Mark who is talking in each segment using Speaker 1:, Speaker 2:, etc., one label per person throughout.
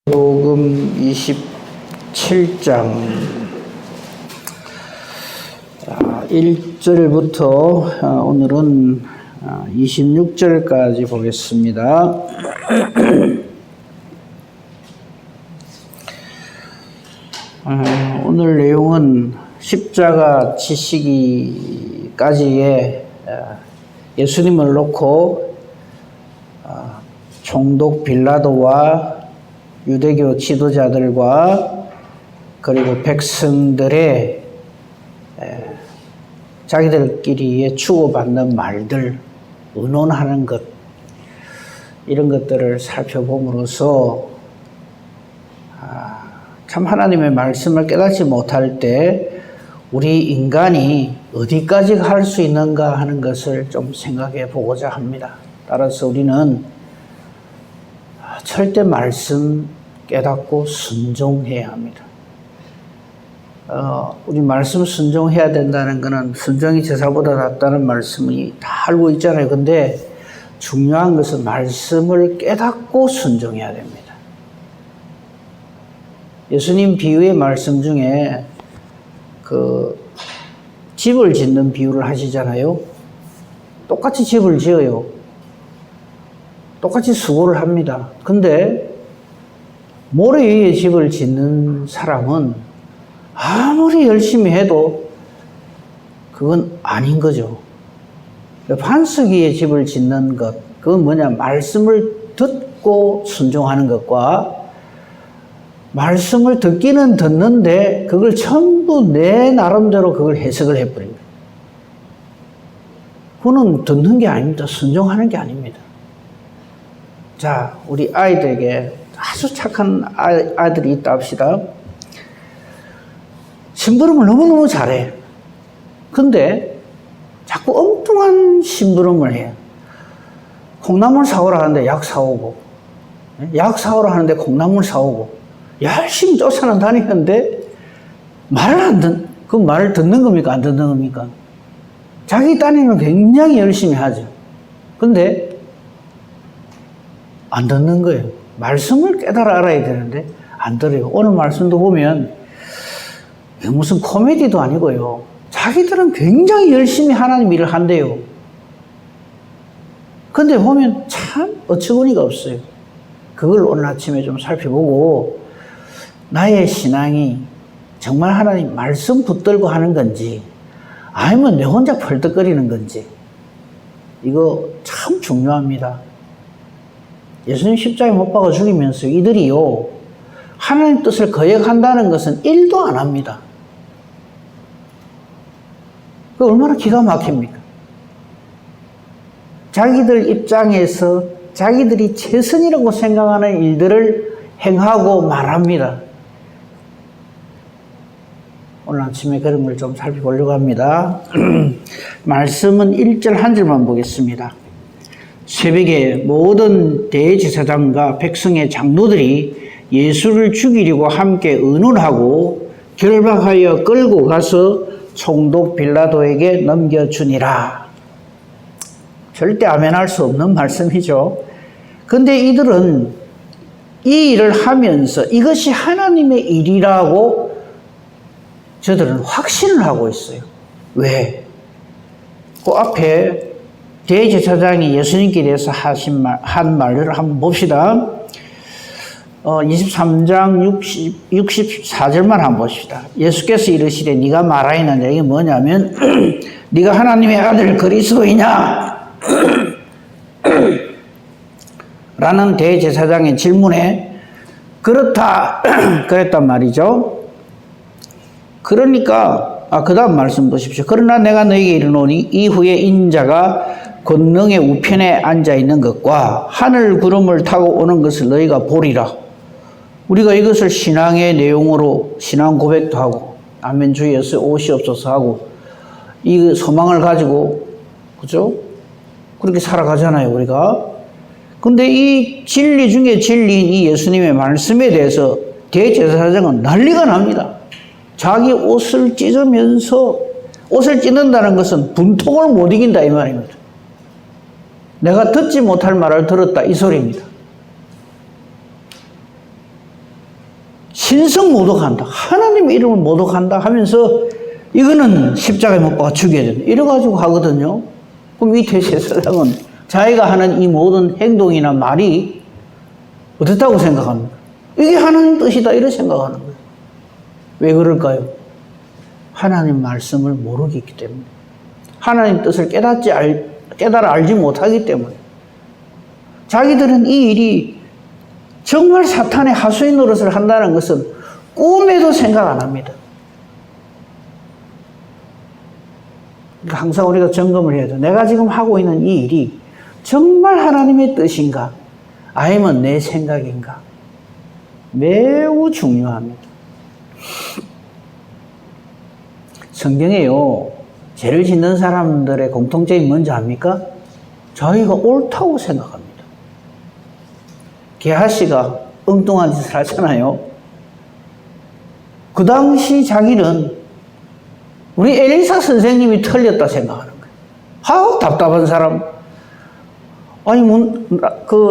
Speaker 1: 요금 27장 1절부터 오늘은 26절까지 보겠습니다. 오늘 내용은 십자가 지시기까지의 예수님을 놓고 총독 빌라도와 유대교 지도자들과 그리고 백성들의 자기들끼리 주고받는 말들, 의논하는 것, 이런 것들을 살펴봄으로써 참 하나님의 말씀을 깨닫지 못할 때 우리 인간이 어디까지 갈 수 있는가 하는 것을 좀 생각해 보고자 합니다. 따라서 우리는 절대 말씀 깨닫고 순종해야 합니다. 우리 말씀 순종해야 된다는 것은 순종이 제사보다 낫다는 말씀이 다 알고 있잖아요. 근데 중요한 것은 말씀을 깨닫고 순종해야 됩니다. 예수님 비유의 말씀 중에 집을 짓는 비유를 하시잖아요. 똑같이 집을 지어요. 똑같이 수고를 합니다. 근데 모래 위에 집을 짓는 사람은 아무리 열심히 해도 그건 아닌 거죠. 반석 위에 집을 짓는 것, 그건 뭐냐? 말씀을 듣고 순종하는 것과 말씀을 듣기는 듣는데 그걸 전부 내 나름대로 그걸 해석을 해버립니다. 그거는 듣는 게 아닙니다. 순종하는 게 아닙니다. 자, 우리 아이들에게 아주 착한 아들이 있다 합시다. 심부름을 너무너무 잘해. 근데 자꾸 엉뚱한 심부름을 해. 콩나물 사오라 하는데 약 사오고, 약 사오라 하는데 콩나물 사오고, 열심히 쫓아는 다니는데 그 말을 듣는 겁니까? 안 듣는 겁니까? 자기 딴에는 굉장히 열심히 하죠. 근데 안 듣는 거예요. 말씀을 깨달아 알아야 되는데 안 들어요. 오늘 말씀도 보면 무슨 코미디도 아니고요. 자기들은 굉장히 열심히 하나님 일을 한대요. 근데 보면 참 어처구니가 없어요. 그걸 오늘 아침에 좀 살펴보고 나의 신앙이 정말 하나님 말씀 붙들고 하는 건지 아니면 내 혼자 펄떡거리는 건지 이거 참 중요합니다. 예수님 십자가에 못 박아 죽이면서 이들이요 하나님 뜻을 거역한다는 것은 1도 안 합니다. 그 얼마나 기가 막힙니까? 자기들 입장에서 자기들이 최선이라고 생각하는 일들을 행하고 말합니다. 오늘 아침에 그런 걸 좀 살펴보려고 합니다. 말씀은 1절 한 절만 보겠습니다. 새벽에 모든 대제사장과 백성의 장로들이 예수를 죽이려고 함께 의논하고 결박하여 끌고 가서 총독 빌라도에게 넘겨주니라. 절대 아멘할 수 없는 말씀이죠. 근데 이들은 이 일을 하면서 이것이 하나님의 일이라고 저들은 확신을 하고 있어요. 왜? 그 앞에 대제사장이 예수님께 대해서 한 말을 한번 봅시다. 23장 64절만 한번 봅시다. 예수께서 이르시되 네가 말하였느냐. 이게 뭐냐면 네가 하나님의 아들 그리스도이냐? 라는 대제사장의 질문에 그렇다 그랬단 말이죠. 그러니까 그 다음 말씀 보십시오. 그러나 내가 너에게 이르노니 이후에 인자가 권능의 우편에 앉아있는 것과 하늘 구름을 타고 오는 것을 너희가 보리라. 우리가 이것을 신앙의 내용으로 신앙 고백도 하고 아멘 주 예수 오시옵소서 하고 이 소망을 가지고 그죠? 그렇게 살아가잖아요 우리가. 근데 이 진리 중에 진리인 이 예수님의 말씀에 대해서 대제사장은 난리가 납니다. 자기 옷을 찢으면서 옷을 찢는다는 것은 분통을 못 이긴다 이 말입니다. 내가 듣지 못할 말을 들었다 이 소리입니다. 신성 모독한다. 하나님의 이름을 모독한다 하면서 이거는 십자가에 못 박아 죽여야 된다. 이래가지고 하거든요. 그럼 이 대제사장은 자기가 하는 이 모든 행동이나 말이 어떻다고 생각합니까? 이게 하나님 뜻이다 이렇게 생각하는 거예요. 왜 그럴까요? 하나님 말씀을 모르기 때문에. 하나님 뜻을 깨달아 알지 못하기 때문에. 자기들은 이 일이 정말 사탄의 하수인 노릇을 한다는 것은 꿈에도 생각 안 합니다. 그러니까 항상 우리가 점검을 해야 돼. 내가 지금 하고 있는 이 일이 정말 하나님의 뜻인가? 아니면 내 생각인가? 매우 중요합니다. 성경에요, 죄를 짓는 사람들의 공통점이 뭔지 압니까? 자기가 옳다고 생각합니다. 게하시가 엉뚱한 짓을 하잖아요. 그 당시 자기는 우리 엘리사 선생님이 틀렸다 생각하는 거예요. 아우, 답답한 사람. 아니,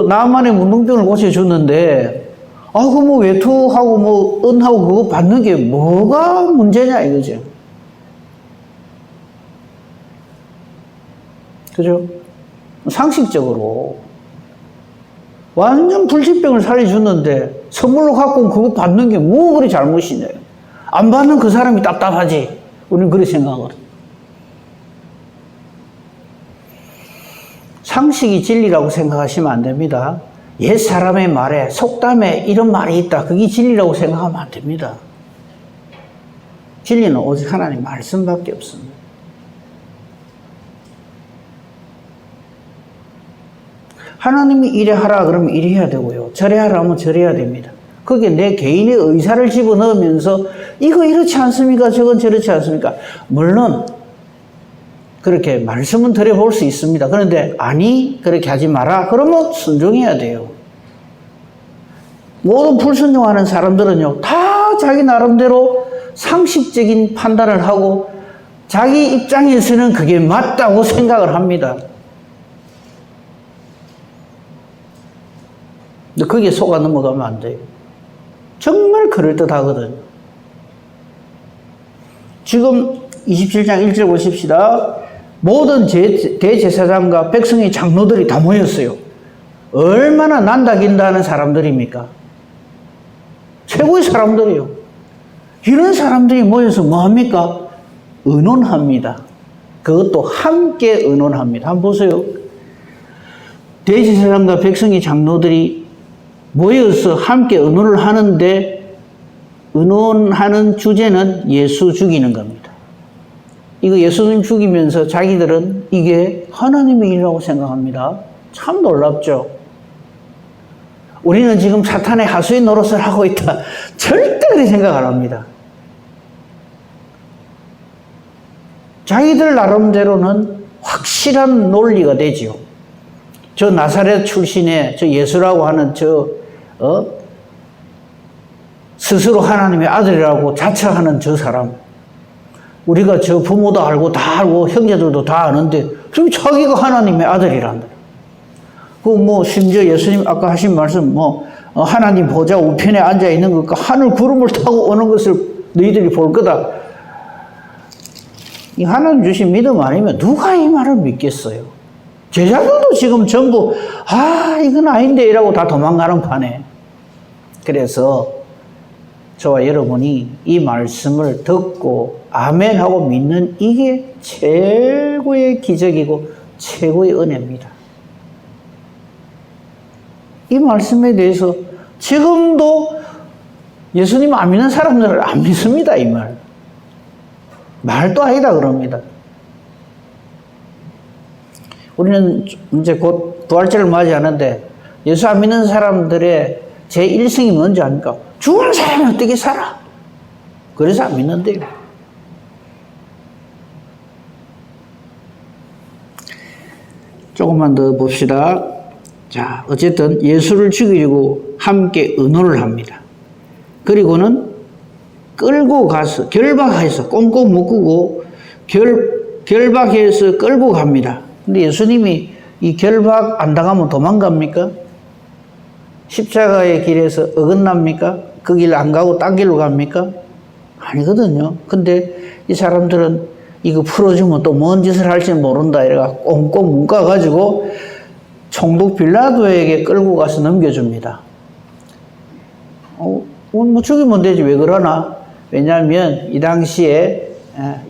Speaker 1: 나만의 문둥병을 고쳐줬는데, 뭐 외투하고 뭐 은하고 그거 받는 게 뭐가 문제냐 이거죠. 그죠? 상식적으로. 완전 불치병을 살려줬는데 선물로 갖고 온 그거 받는 게 뭐 그리 잘못이냐. 안 받는 그 사람이 답답하지. 우리는 그렇게 생각하거든. 상식이 진리라고 생각하시면 안 됩니다. 옛 사람의 말에, 속담에 이런 말이 있다. 그게 진리라고 생각하면 안 됩니다. 진리는 오직 하나님 말씀밖에 없습니다. 하나님이 이래 하라 그러면 이래 해야 되고요. 저래 하라 하면 저래 해야 됩니다. 그게 내 개인의 의사를 집어넣으면서 이거 이렇지 않습니까? 저건 저렇지 않습니까? 물론 그렇게 말씀은 드려볼 수 있습니다. 그런데 아니 그렇게 하지 마라. 그러면 순종해야 돼요. 모든 불순종하는 사람들은요, 다 자기 나름대로 상식적인 판단을 하고 자기 입장에서는 그게 맞다고 생각을 합니다. 근데 거기에 속아 넘어가면 안 돼요. 정말 그럴듯하거든요. 지금 27장 1절 보십시다. 모든 대제사장과 백성의 장로들이 다 모였어요. 얼마나 난다긴다 하는 사람들입니까? 최고의 사람들이에요. 이런 사람들이 모여서 뭐합니까? 의논합니다. 그것도 함께 의논합니다. 한번 보세요. 대제사장과 백성의 장로들이 모여서 함께 의논을 하는데 의논하는 주제는 예수 죽이는 겁니다. 이거 예수님 죽이면서 자기들은 이게 하나님의 일이라고 생각합니다. 참 놀랍죠? 우리는 지금 사탄의 하수인 노릇을 하고 있다. 절대 그렇게 생각 안 합니다. 자기들 나름대로는 확실한 논리가 되지요. 저 나사렛 출신의 저 예수라고 하는 스스로 하나님의 아들이라고 자처하는 저 사람. 우리가 저 부모도 알고 다 알고 형제들도 다 아는데 지금 자기가 하나님의 아들이란다. 심지어 예수님 아까 하신 말씀 하나님 보좌 우편에 앉아 있는 것과 하늘 구름을 타고 오는 것을 너희들이 볼 거다. 이 하나님 주신 믿음 아니면 누가 이 말을 믿겠어요? 제자들도 지금 전부 이건 아닌데 이라고 다 도망가는 판에. 그래서 저와 여러분이 이 말씀을 듣고 아멘하고 믿는 이게 최고의 기적이고 최고의 은혜입니다. 이 말씀에 대해서 지금도 예수님 안 믿는 사람들은 안 믿습니다. 이 말. 말도 아니다 그럽니다. 우리는 이제 곧 부활절을 맞이하는데 예수 안 믿는 사람들의 제1성이 뭔지 압니까? 죽은 사람이 어떻게 살아? 그래서 안 믿는데요. 조금만 더 봅시다. 자, 어쨌든 예수를 죽이려고 함께 의논을 합니다. 그리고는 끌고 가서 결박해서 꽁꽁 묶고 결박해서 끌고 갑니다. 근데 예수님이 이 결박 안 당하면 도망갑니까? 십자가의 길에서 어긋납니까? 그 길 안 가고 딴 길로 갑니까? 아니거든요. 근데 이 사람들은 이거 풀어주면 또 뭔 짓을 할지 모른다 이래가 꽁꽁 묶어가지고 총독 빌라도에게 끌고 가서 넘겨줍니다. 뭐 죽이면 되지 왜 그러나? 왜냐하면 이 당시에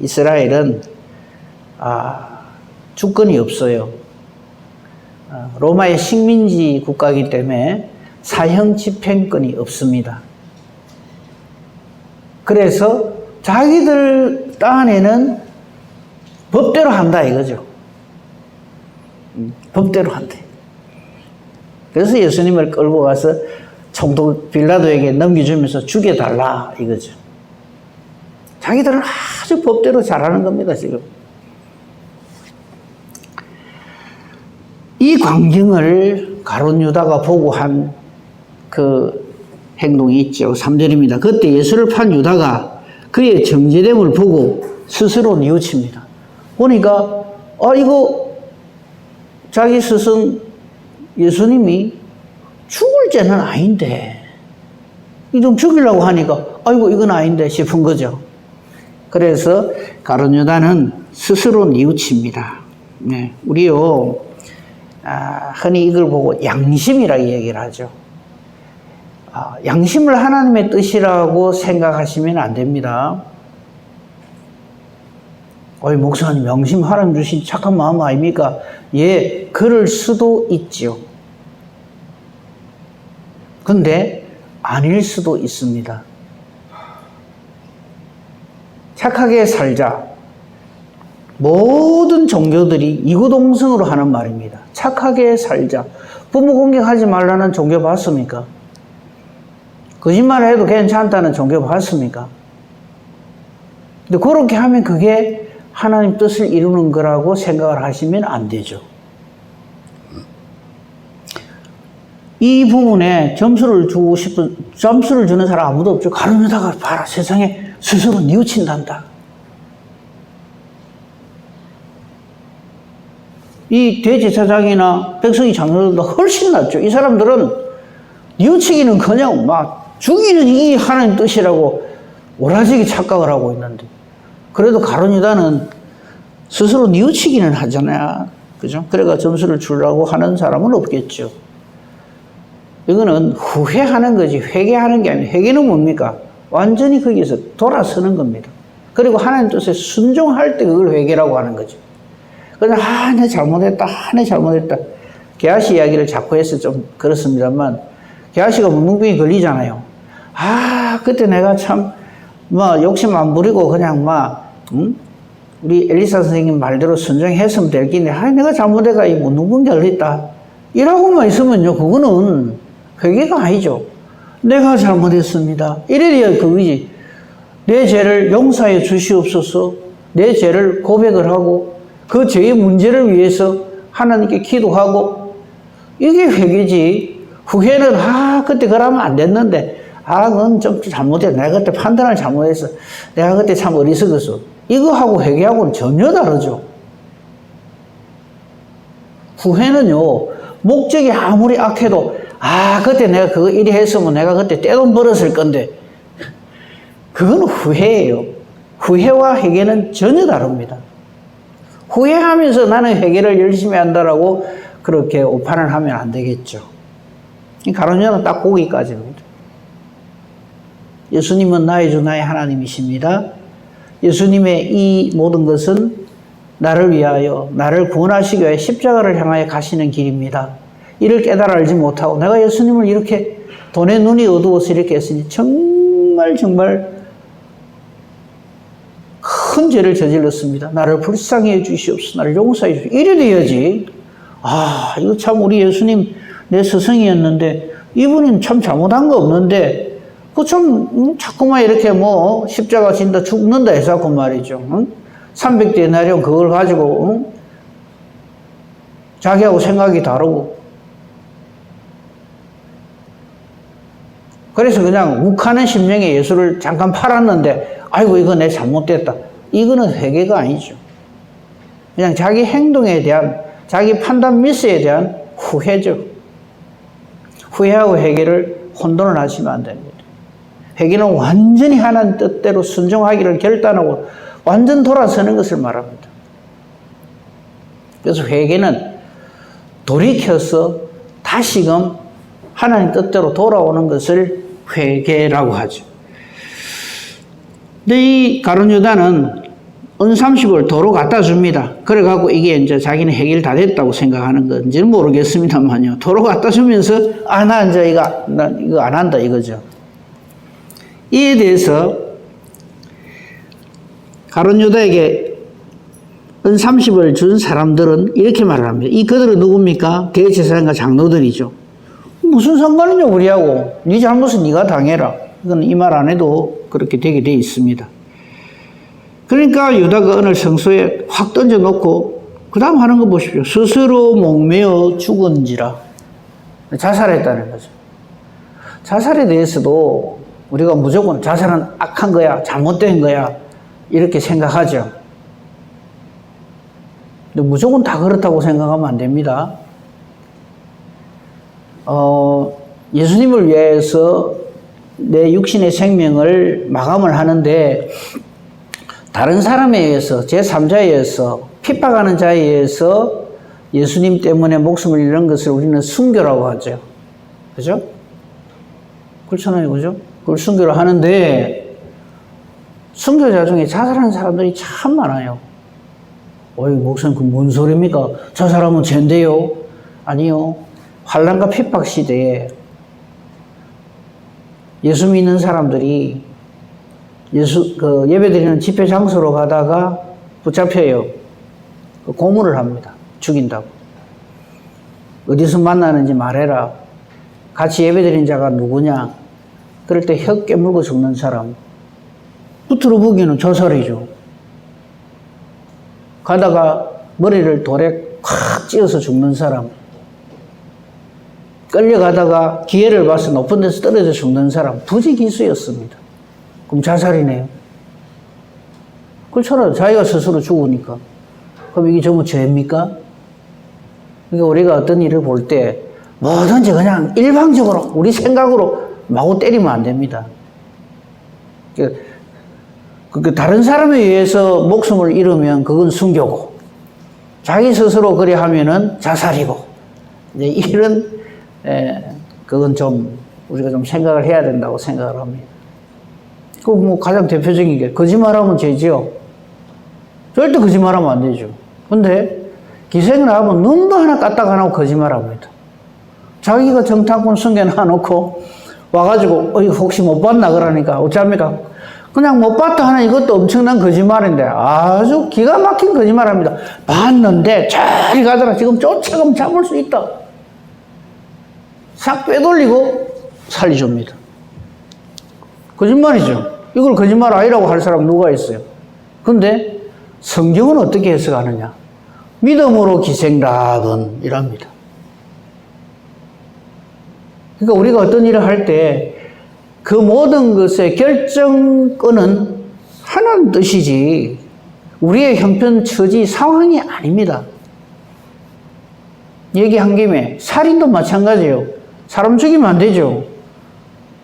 Speaker 1: 이스라엘은 주권이 없어요. 로마의 식민지 국가이기 때문에 사형 집행권이 없습니다. 그래서 자기들 딴에는 법대로 한다 이거죠. 법대로 한대. 그래서 예수님을 끌고 가서 총독 빌라도에게 넘겨주면서 죽여달라 이거죠. 자기들은 아주 법대로 잘하는 겁니다 지금. 이 광경을 가룟 유다가 보고 한 그 행동이 있죠. 3절입니다. 그때 예수를 판 유다가 그의 정죄됨을 보고 스스로 뉘우칩니다. 보니까 이거 자기 스승 예수님이 죽을 죄는 아닌데 좀 죽이려고 하니까 아이고 이건 아닌데 싶은 거죠. 그래서 가룟 유다는 스스로 뉘우칩니다. 네, 우리요 흔히 이걸 보고 양심이라고 얘기를 하죠. 양심을 하나님의 뜻이라고 생각하시면 안 됩니다. 목사님 양심 하나님 주신 착한 마음 아닙니까? 예, 그럴 수도 있죠. 근데 아닐 수도 있습니다. 착하게 살자. 모든 종교들이 이구동성으로 하는 말입니다. 착하게 살자. 부모 공격하지 말라는 종교 봤습니까? 거짓말을 해도 괜찮다는 종교 봤습니까? 근데 그렇게 하면 그게 하나님 뜻을 이루는 거라고 생각을 하시면 안 되죠. 이 부분에 점수를 주는 사람 아무도 없죠. 가룟 유다가 봐라 세상에 스스로 뉘우친단다. 이 대제사장이나 백성이 장로들보다 훨씬 낫죠. 이 사람들은 뉘우치기는 그냥 막 죽이는 이 하나님 뜻이라고 오라지게 착각을 하고 있는데 그래도 가룟 유다는 스스로 뉘우치기는 하잖아요. 그죠? 그래가 점수를 주려고 하는 사람은 없겠죠. 이거는 후회하는 거지 회개하는 게 아니에요. 회개는 뭡니까? 완전히 거기에서 돌아서는 겁니다. 그리고 하나님 뜻에 순종할 때 그걸 회개라고 하는 거죠. 그냥 내 잘못했다. 내 잘못했다. 게하시 이야기를 자꾸 해서 좀 그렇습니다만 게하시가 문둥병이 걸리잖아요. 그때 내가 참 욕심 안 부리고 그냥 우리 엘리사 선생님 말대로 순종했으면 될 긴데 내가 잘못해가 이 문둥병이 걸렸다. 이라고만 있으면요 그거는 회개가 아니죠. 내가 잘못했습니다. 이래야 그거지. 내 죄를 용서해 주시옵소서. 내 죄를 고백을 하고 그 죄의 문제를 위해서 하나님께 기도하고 이게 회개지. 후회는 그때 그러면 안 됐는데 그건 좀 잘못했어. 내가 그때 판단을 잘못했어. 내가 그때 참 어리석었어. 이거하고 회개하고는 전혀 다르죠. 후회는요 목적이 아무리 악해도 그때 내가 그거 이리 했으면 내가 그때 떼돈 벌었을 건데 그건 후회예요. 후회와 회개는 전혀 다릅니다. 후회하면서 나는 회개를 열심히 한다라고 그렇게 오판을 하면 안 되겠죠. 이 가룟 유다는 딱 거기까지입니다. 예수님은 나의 주 나의 하나님이십니다. 예수님의 이 모든 것은 나를 위하여 나를 구원하시기 위해 십자가를 향하여 가시는 길입니다. 이를 깨달아 알지 못하고 내가 예수님을 이렇게 돈의 눈이 어두워서 이렇게 했으니 정말 큰 죄를 저질렀습니다. 나를 불쌍히 해 주시옵소서. 나를 용서해 주시옵소서. 이래 돼야지. 이거 참 우리 예수님 내 스승이었는데 이분은 참 잘못한 거 없는데 그 참 자꾸만 이렇게 십자가 진다 죽는다 해서 그 말이죠. 300데나리온 그걸 가지고 자기하고 생각이 다르고 그래서 그냥 욱하는 심령에 예수를 잠깐 팔았는데 아이고 이거 내 잘못됐다. 이거는 회개가 아니죠. 그냥 자기 행동에 대한 자기 판단 미스에 대한 후회죠. 후회하고 회개를 혼돈을 하시면 안 됩니다. 회개는 완전히 하나님 뜻대로 순종하기를 결단하고 완전 돌아서는 것을 말합니다. 그래서 회개는 돌이켜서 다시금 하나님 뜻대로 돌아오는 것을 회개라고 하죠. 근데 이 가룟 유다는 은 30을 도로 갖다 줍니다. 그래갖고 이게 이제 자기는 해결 다 됐다고 생각하는 건지는 모르겠습니다만요. 도로 갖다 주면서, 나 이제 나 이거 안 한다 이거죠. 이에 대해서 가룟 유다에게 은 30을 준 사람들은 이렇게 말을 합니다. 이 그들은 누굽니까? 대제사장과 장로들이죠. 무슨 상관이냐 우리하고. 네 잘못은 네가 당해라. 이건 이 말 안 해도 그렇게 되게 돼 있습니다. 그러니까 유다가 은을 성소에 확 던져놓고 그 다음 하는 거 보십시오. 스스로 목매어 죽은지라. 자살했다는 거죠. 자살에 대해서도 우리가 무조건 자살은 악한 거야, 잘못된 거야 이렇게 생각하죠. 근데 무조건 다 그렇다고 생각하면 안 됩니다. 예수님을 위해서 내 육신의 생명을 마감을 하는데 다른 사람에 의해서, 제3자에 의해서, 핍박하는 자에 의해서 예수님 때문에 목숨을 잃는 것을 우리는 순교라고 하죠. 그죠? 그렇잖아요. 그죠? 그걸 순교를 하는데 순교자 중에 자살하는 사람들이 참 많아요. 어이, 목사님, 그 뭔 소리입니까? 저 사람은 죄인데요? 아니요. 환난과 핍박 시대에 예수 믿는 사람들이 예배드리는 집회 장소로 가다가 붙잡혀요. 고문을 합니다. 죽인다고. 어디서 만나는지 말해라. 같이 예배드린 자가 누구냐? 그럴 때 혀 깨물고 죽는 사람. 겉으로 보기에는 저살이죠. 가다가 머리를 돌에 콱 찧어서 죽는 사람. 끌려가다가 기회를 봐서 높은 데서 떨어져 죽는 사람. 부지기수였습니다. 그럼 자살이네요. 그렇잖아요. 자기가 스스로 죽으니까. 그럼 이게 전부 죄입니까? 그러니까 우리가 어떤 일을 볼 때 뭐든지 그냥 일방적으로 우리 생각으로 마구 때리면 안 됩니다. 그 다른 사람에 의해서 목숨을 잃으면 그건 순교고, 자기 스스로 그래 하면은 자살이고, 이제 이런 그건 좀 우리가 좀 생각을 해야 된다고 생각을 합니다. 그 뭐 가장 대표적인 게 거짓말하면 죄지요. 절대 거짓말하면 안 되죠. 근데 기생을 하면 눈도 하나 까딱 안 하고 거짓말합니다. 자기가 정탐꾼 숨겨놔놓고 와가지고 혹시 못 봤나 그러니까 어찌합니까? 그냥 못 봤다 하는 이것도 엄청난 거짓말인데 아주 기가 막힌 거짓말합니다. 봤는데 저리 가더라. 지금 쫓아가면 잡을 수 있다. 싹 빼돌리고 살려줍니다. 거짓말이죠. 이걸 거짓말 아니라고 할 사람 누가 있어요? 근데 성경은 어떻게 해석하느냐? 믿음으로 기생락은 이랍니다. 그러니까 우리가 어떤 일을 할 때 그 모든 것의 결정권은 하나님 뜻이지 우리의 형편, 처지, 상황이 아닙니다. 얘기한 김에 살인도 마찬가지예요. 사람 죽이면 안 되죠.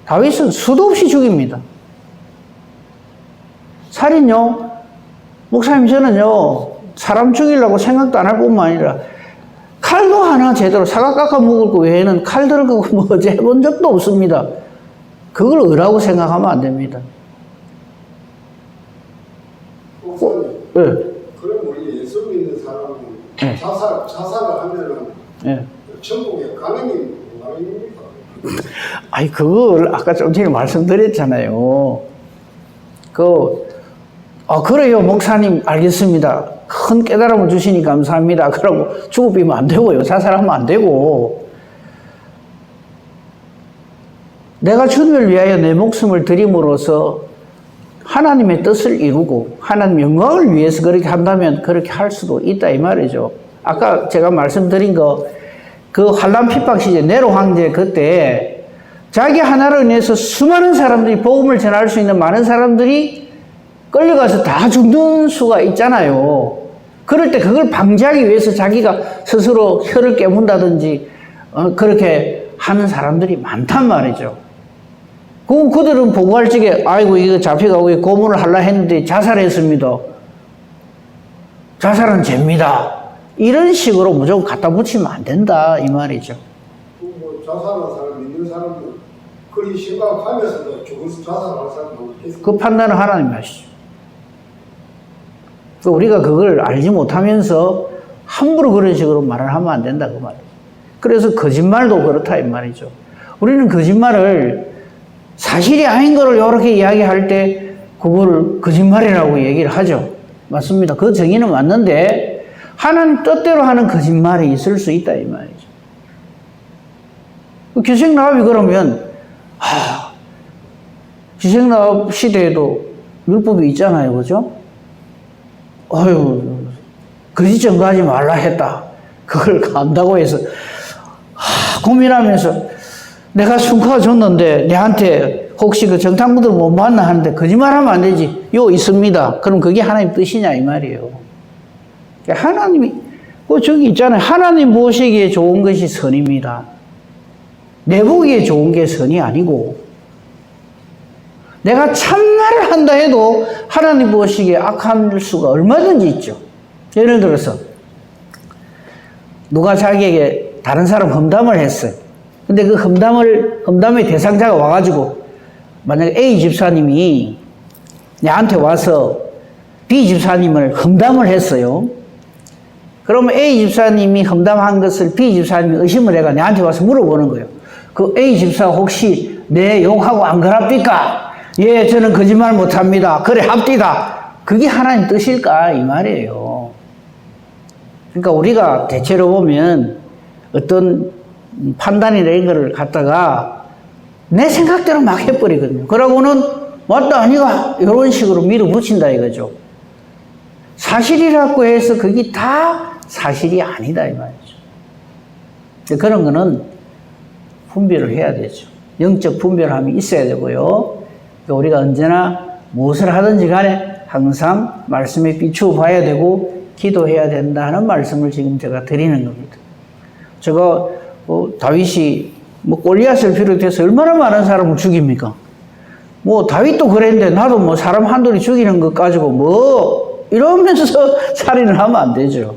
Speaker 1: 다윗은 수도 없이 죽입니다. 살인요, 목사님 저는요 사람 죽이려고 생각도 안 할 뿐만 아니라 칼도 하나 제대로 사각 깎아 먹을 거 외에는 칼 들고 뭐 어제 해본 적도 없습니다. 그걸 의라고 생각하면 안 됩니다.
Speaker 2: 네. 그럼 우리 예수 믿는 사람은 네. 자살을 하면은 네. 천국에 가능이 아닙니까?
Speaker 1: 아니 그걸 아까 좀 전에 말씀드렸잖아요. 그래요 목사님 알겠습니다. 큰 깨달음을 주시니 감사합니다. 그러고 죽어비면 안 되고요. 자살하면 안 되고 내가 주님을 위하여 내 목숨을 드림으로써 하나님의 뜻을 이루고 하나님 영광을 위해서 그렇게 한다면 그렇게 할 수도 있다 이 말이죠. 아까 제가 말씀드린 그 환난 핍박 시제 네로 황제 그때 자기 하나를 인해서 수많은 사람들이 복음을 전할 수 있는 많은 사람들이 끌려가서 다 죽는 수가 있잖아요. 그럴 때 그걸 방지하기 위해서 자기가 스스로 혀를 깨문다든지 그렇게 하는 사람들이 많단 말이죠. 그럼 그들은 보고할 적에 아이고 이거 잡혀가고 고문을 하려 했는데 자살했습니다. 자살은 죄입니다. 이런 식으로 무조건 갖다 붙이면 안 된다 이 말이죠.
Speaker 2: 뭐 자살한 사람 믿는 사람은 그리 심각하면서도 죽어서 자살할 사람은 없겠어요.
Speaker 1: 그 판단은 하나님 하시죠. 우리가 그걸 알지 못하면서 함부로 그런 식으로 말을 하면 안 된다 그 말이죠. 그래서 거짓말도 그렇다 이 말이죠. 우리는 거짓말을 사실이 아닌 거를 이렇게 이야기할 때 그걸 거짓말이라고 얘기를 하죠. 맞습니다. 그 정의는 맞는데 하나님 뜻대로 하는 거짓말이 있을 수 있다 이 말이죠. 기생나합이 그러면 기생나합 시대에도 율법이 있잖아요. 그죠? 거짓 증거하지 말라 했다. 그걸 간다고 해서 고민하면서 내가 순카 줬는데 내한테 혹시 그 정탐꾼들 못 만나 하는데 거짓말하면 안 되지. 요 있습니다. 그럼 그게 하나님 뜻이냐 이 말이에요. 하나님이 저기 있잖아요. 하나님 보시기에 좋은 것이 선입니다. 내 보기에 좋은 게 선이 아니고 내가 참말을 한다 해도 하나님 보시기에 악할 수가 얼마든지 있죠. 예를 들어서 누가 자기에게 다른 사람 험담을 했어요. 근데 그 험담의 대상자가 와가지고 만약에 A 집사님이 내한테 와서 B 집사님을 험담을 했어요. 그러면 A 집사님이 험담한 것을 B 집사님이 의심을 해가 내한테 와서 물어보는 거예요. 그 A 집사 혹시 내 욕하고 안 그럽니까? 예, 저는 거짓말 못합니다. 그래 합디다. 그게 하나님 뜻일까 이 말이에요. 그러니까 우리가 대체로 보면 어떤 판단이나 이런 거를 갖다가 내 생각대로 막 해버리거든요. 그러고는 맞다 아니가 이런 식으로 밀어붙인다 이거죠. 사실이라고 해서 그게 다 사실이 아니다 이 말이죠. 그런 거는 분별을 해야 되죠. 영적 분별함이 있어야 되고요. 우리가 언제나 무엇을 하든지 간에 항상 말씀에 비추어 봐야 되고 기도해야 된다는 말씀을 지금 제가 드리는 겁니다. 제가 다윗이 골리앗을 비롯해서 얼마나 많은 사람을 죽입니까? 다윗도 그랬는데 나도 사람 한둘이 죽이는 것 가지고 이러면서 살인을 하면 안 되죠.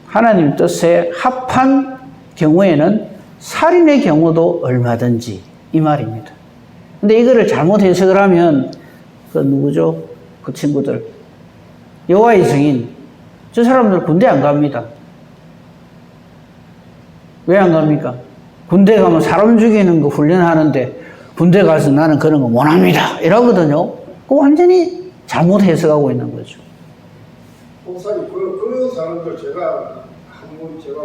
Speaker 1: 하나님 뜻에 합한 경우에는 살인의 경우도 얼마든지 이 말입니다. 근데 이거를 잘못 해석을 하면 누구죠? 그 친구들 여호와의 증인 저 사람들 군대 안 갑니다. 왜 안 갑니까? 군대 가면 사람 죽이는 거 훈련하는데 군대 가서 나는 그런 거 못합니다 이러거든요. 그거 완전히 잘못 해석하고 있는 거죠.
Speaker 2: 목사님 그런 사람들 제가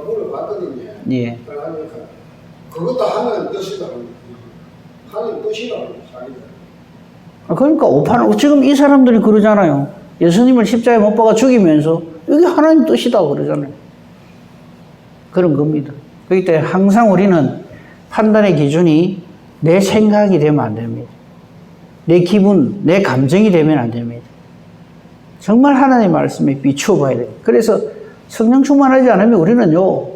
Speaker 2: 물어봤거든요.
Speaker 1: 예.
Speaker 2: 그러니까 그것도 하나님 뜻이다. 하나님 뜻이라고 자기들.
Speaker 1: 그러니까 지금 이 사람들이 그러잖아요. 예수님을 십자가에 못 박아 죽이면서 이게 하나님 뜻이다 그러잖아요. 그런 겁니다. 그렇기 때문에 항상 우리는 판단의 기준이 내 생각이 되면 안 됩니다. 내 기분, 내 감정이 되면 안 됩니다. 정말 하나님의 말씀에 비추어 봐야 돼요. 그래서 성령 충만하지 않으면 우리는요,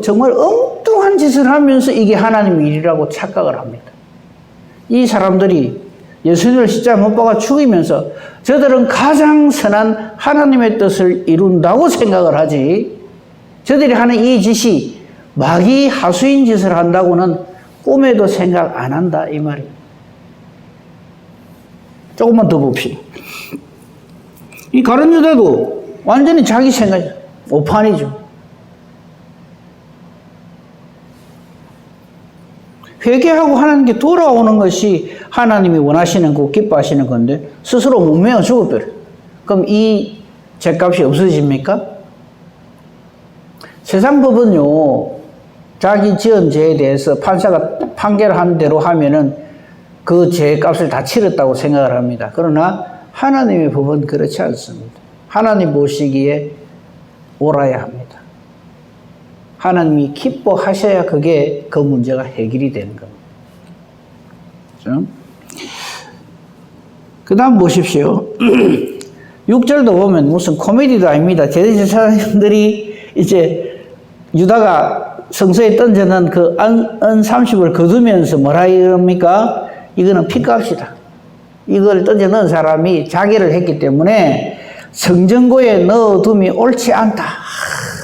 Speaker 1: 정말 엉뚱한 짓을 하면서 이게 하나님의 일이라고 착각을 합니다. 이 사람들이 예수님을 십자가에 못 박아 죽이면서 저들은 가장 선한 하나님의 뜻을 이룬다고 생각을 하지, 저들이 하는 이 짓이 마귀 하수인 짓을 한다고는 꿈에도 생각 안 한다 이 말이에요. 조금만 더 봅시다. 이 가룟 유다도 완전히 자기 생각이 오판이죠. 회개하고 하나님께 돌아오는 것이 하나님이 원하시는 거 기뻐하시는 건데 스스로 문명을 죽어버려요. 그럼 이 죄값이 없어집니까? 세상 법은요, 자기 지은 죄에 대해서 판사가 판결을 한 대로 하면은 그 죄값을 다 치렀다고 생각을 합니다. 그러나 하나님의 법은 그렇지 않습니다. 하나님 보시기에 옳아야 합니다. 하나님이 기뻐하셔야 그게 그 문제가 해결이 되는 겁니다. 그렇죠? 그 다음 보십시오. 6절도 보면 무슨 코미디도 아닙니다. 대제사장들이 이제 유다가 성서에 던져놓은 그 은 30을 거두면서 뭐라 이럽니까? 이거는 핏값이다. 이걸 던져놓은 사람이 자기를 했기 때문에 성전고에 넣어둠이 옳지 않다.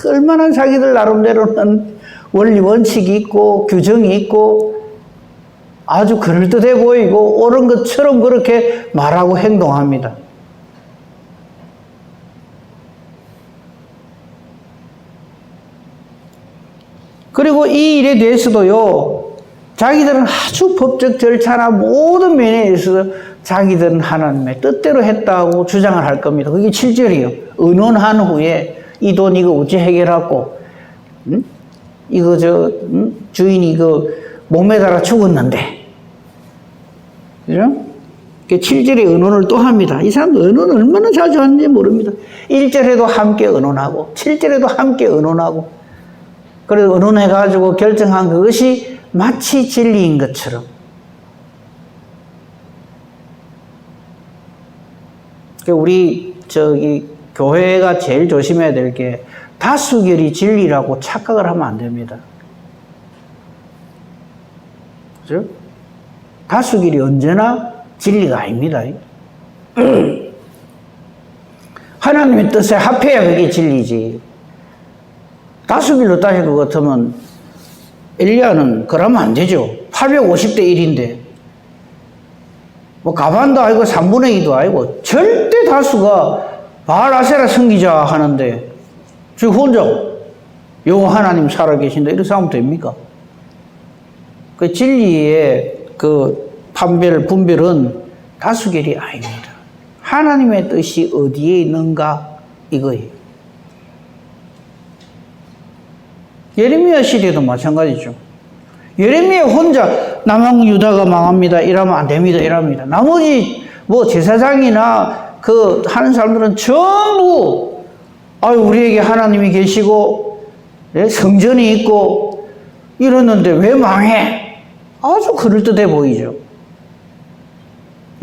Speaker 1: 얼마나 자기들 나름대로는 원리 원칙이 있고 규정이 있고 아주 그럴듯해 보이고 옳은 것처럼 그렇게 말하고 행동합니다. 그리고 이 일에 대해서도요, 자기들은 아주 법적 절차나 모든 면에 있어서 자기들은 하나님의 뜻대로 했다고 주장을 할 겁니다. 그게 7절이에요. 의논한 후에 이 돈 이거 어찌 해결하고, 이거 주인이 이거 몸에 달아 죽었는데. 그죠? 7절에 의논을 또 합니다. 이 사람도 의논을 얼마나 자주 하는지 모릅니다. 1절에도 함께 의논하고, 7절에도 함께 의논하고, 그래서 의논해가지고 결정한 그것이 마치 진리인 것처럼. 우리 교회가 제일 조심해야 될 게 다수결이 진리라고 착각을 하면 안 됩니다. 그죠? 다수결이 언제나 진리가 아닙니다. 하나님의 뜻에 합해야 그게 진리지. 다수결로 따질 것 같으면 엘리야는 그러면 안 되죠. 850대 1인데 뭐 가반도 아니고 3분의 2도 아니고 절대 다수가 바알 아세라 섬기자 하는데 지금 혼자 여호와 하나님 살아계신다 이렇게 하면 됩니까? 그 진리의 그 분별은 다수결이 아닙니다. 하나님의 뜻이 어디에 있는가 이거예요. 예레미야 시대도 마찬가지죠. 예레미야 혼자 남왕 유다가 망합니다. 이러면 안 됩니다. 이랍니다. 나머지 뭐 제사장이나 그 하는 사람들은 전부 우리에게 하나님이 계시고 성전이 있고 이러는데 왜 망해? 아주 그럴듯해 보이죠.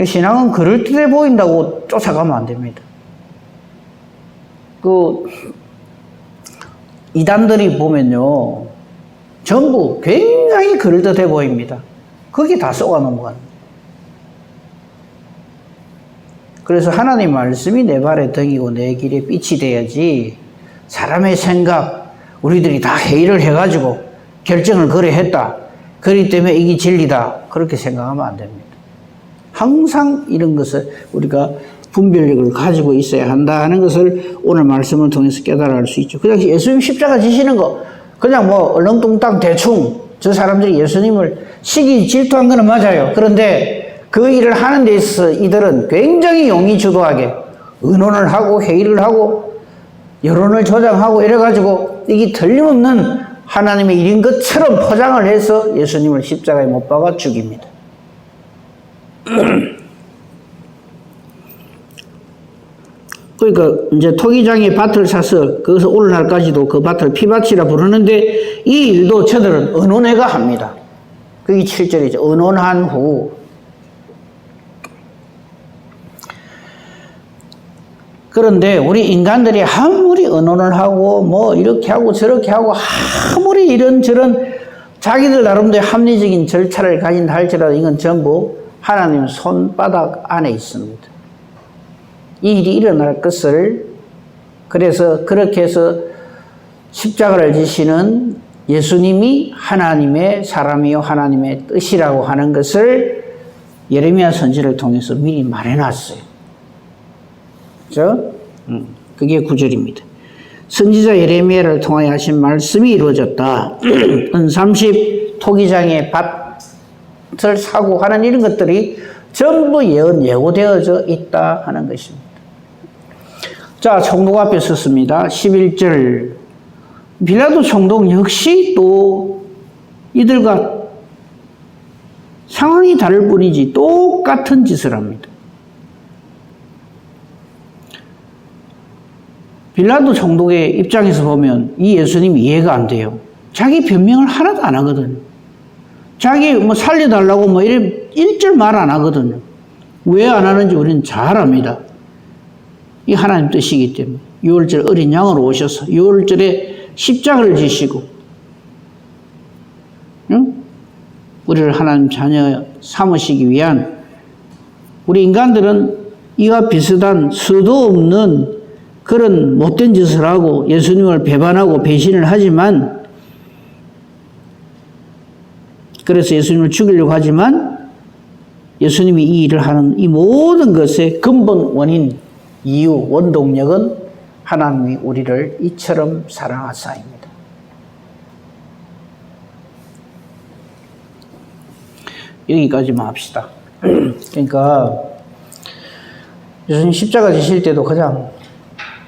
Speaker 1: 신앙은 그럴듯해 보인다고 쫓아가면 안 됩니다. 이단들이 보면요, 전부 굉장히 그럴듯해 보입니다. 거기 다 쏘아 넘어가는. 그래서 하나님 말씀이 내 발의 등이고 내 길에 빛이 돼야지 사람의 생각, 우리들이 다 회의를 해가지고 결정을 그래 했다. 그렇기 때문에 이게 진리다. 그렇게 생각하면 안 됩니다. 항상 이런 것을 우리가 분별력을 가지고 있어야 한다는 것을 오늘 말씀을 통해서 깨달아 알 수 있죠. 그 당시 예수님 십자가 지시는 거 그냥 뭐 얼렁뚱땅 대충 저 사람들이 예수님을 시기 질투한 거는 맞아요. 그런데 그 일을 하는 데 있어서 이들은 굉장히 용의주도하게 의논을 하고 회의를 하고 여론을 조장하고 이래가지고 이게 틀림없는 하나님의 일인 것처럼 포장을 해서 예수님을 십자가에 못 박아 죽입니다. 그러니까 이제 토기장에 밭을 사서 거기서 오늘날까지도 그 밭을 피밭이라 부르는데 이 일도 저들은 의논회가 합니다. 그게 7절이죠. 의논한 후. 그런데 우리 인간들이 아무리 의논을 하고 뭐 이렇게 하고 저렇게 하고 아무리 이런저런 자기들 나름대로 합리적인 절차를 가진 할지라도 이건 전부 하나님 손바닥 안에 있습니다. 이 일이 일어날 것을 그래서 그렇게 해서 십자가를 지시는 예수님이 하나님의 사람이요 하나님의 뜻이라고 하는 것을 예레미야 선지를 통해서 미리 말해놨어요. 그죠? 그게 9절입니다. 선지자 예레미야를 통하여 하신 말씀이 이루어졌다. 은 30 토기장의 밭을 사고 하는 이런 것들이 전부 예고되어져 있다 하는 것입니다. 자, 총독 앞에 섰습니다. 11절. 빌라도 총독 역시 또 이들과 상황이 다를 뿐이지 똑같은 짓을 합니다. 빌라도 총독의 입장에서 보면 이 예수님이 이해가 안 돼요. 자기 변명을 하나도 안 하거든요. 자기 뭐 살려달라고 뭐 일절 말 안 하거든요. 왜 안 하는지 우리는 잘 압니다. 이 하나님 뜻이기 때문에 6월절 어린 양으로 오셔서 6월절에 십자가를 지시고 우리를 하나님 자녀 삼으시기 위한 우리 인간들은 이와 비슷한 수도 없는 그런 못된 짓을 하고 예수님을 배반하고 배신을 하지만 그래서 예수님을 죽이려고 하지만 예수님이 이 일을 하는 이 모든 것의 근본 원인, 이유, 원동력은 하나님이 우리를 이처럼 사랑하사입니다. 여기까지만 합시다. 그러니까 예수님 십자가 지실 때도 그냥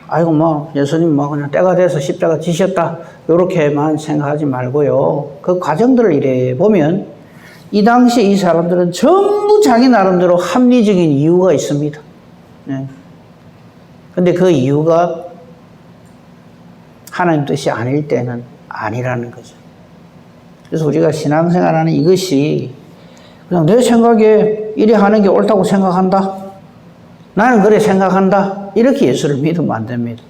Speaker 1: 아이고 뭐 예수님 뭐 그냥 때가 돼서 십자가 지셨다 요렇게만 생각하지 말고요. 그 과정들을 이래 보면 이 당시에 이 사람들은 전부 자기 나름대로 합리적인 이유가 있습니다. 네. 근데 그 이유가 하나님 뜻이 아닐 때는 아니라는 거죠. 그래서 우리가 신앙생활하는 이것이 그냥 내 생각에 이래 하는 게 옳다고 생각한다. 나는 그래 생각한다. 이렇게 예수를 믿으면 안 됩니다.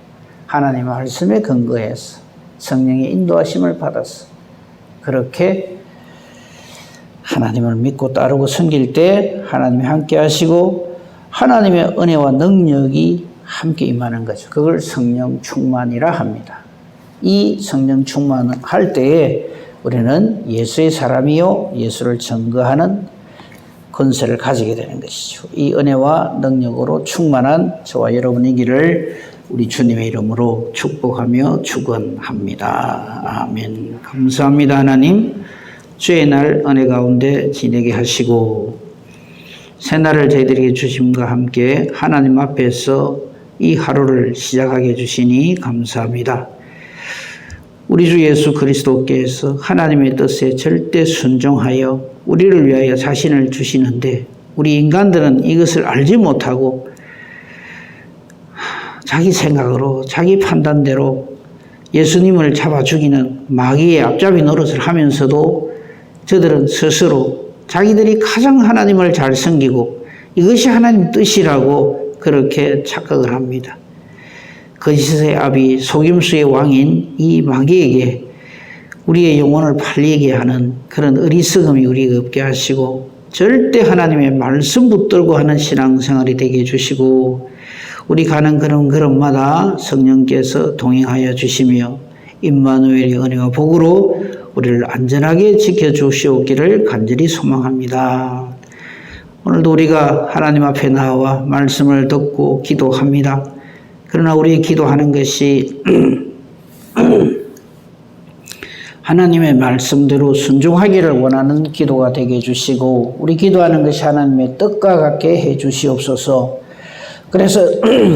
Speaker 1: 하나님의 말씀에 근거해서 성령의 인도하심을 받아서 그렇게 하나님을 믿고 따르고 섬길 때 하나님이 함께 하시고 하나님의 은혜와 능력이 함께 임하는 거죠. 그걸 성령 충만이라 합니다. 이 성령 충만을 할 때에 우리는 예수의 사람이요 예수를 증거하는 권세를 가지게 되는 것이죠. 이 은혜와 능력으로 충만한 저와 여러분이기를 우리 주님의 이름으로 축복하며 축원합니다. 아멘. 감사합니다. 하나님 주의 날 은혜 가운데 지내게 하시고 새날을 저희들에게 주심과 함께 하나님 앞에서 이 하루를 시작하게 해주시니 감사합니다. 우리 주 예수 그리스도께서 하나님의 뜻에 절대 순종하여 우리를 위하여 자신을 주시는데 우리 인간들은 이것을 알지 못하고 자기 생각으로 자기 판단대로 예수님을 잡아 죽이는 마귀의 앞잡이 노릇을 하면서도 저들은 스스로 자기들이 가장 하나님을 잘 섬기고 이것이 하나님 뜻이라고 그렇게 착각을 합니다. 거짓의 아비 속임수의 왕인 이 마귀에게 우리의 영혼을 팔리게 하는 그런 어리석음이 우리에게 없게 하시고 절대 하나님의 말씀 붙들고 하는 신앙생활이 되게 해주시고 우리 가는 걸음마다 성령께서 동행하여 주시며 임마누엘의 은혜와 복으로 우리를 안전하게 지켜주시옵기를 간절히 소망합니다. 오늘도 우리가 하나님 앞에 나와 말씀을 듣고 기도합니다. 그러나 우리 기도하는 것이 하나님의 말씀대로 순종하기를 원하는 기도가 되게 해주시고 우리 기도하는 것이 하나님의 뜻과 같게 해주시옵소서. 그래서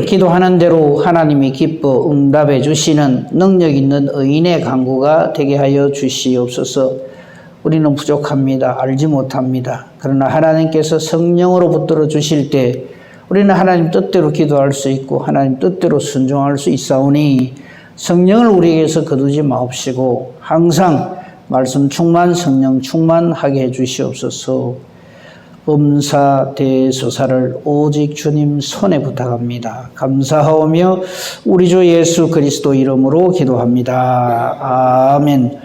Speaker 1: 기도하는 대로 하나님이 기뻐 응답해 주시는 능력 있는 의인의 간구가 되게 하여 주시옵소서. 우리는 부족합니다. 알지 못합니다. 그러나 하나님께서 성령으로 붙들어 주실 때 우리는 하나님 뜻대로 기도할 수 있고 하나님 뜻대로 순종할 수 있사오니 성령을 우리에게서 거두지 마옵시고 항상 말씀 충만 성령 충만하게 해주시옵소서. 범사 대소사를 오직 주님 손에 부탁합니다. 감사하오며 우리 주 예수 그리스도 이름으로 기도합니다. 아멘.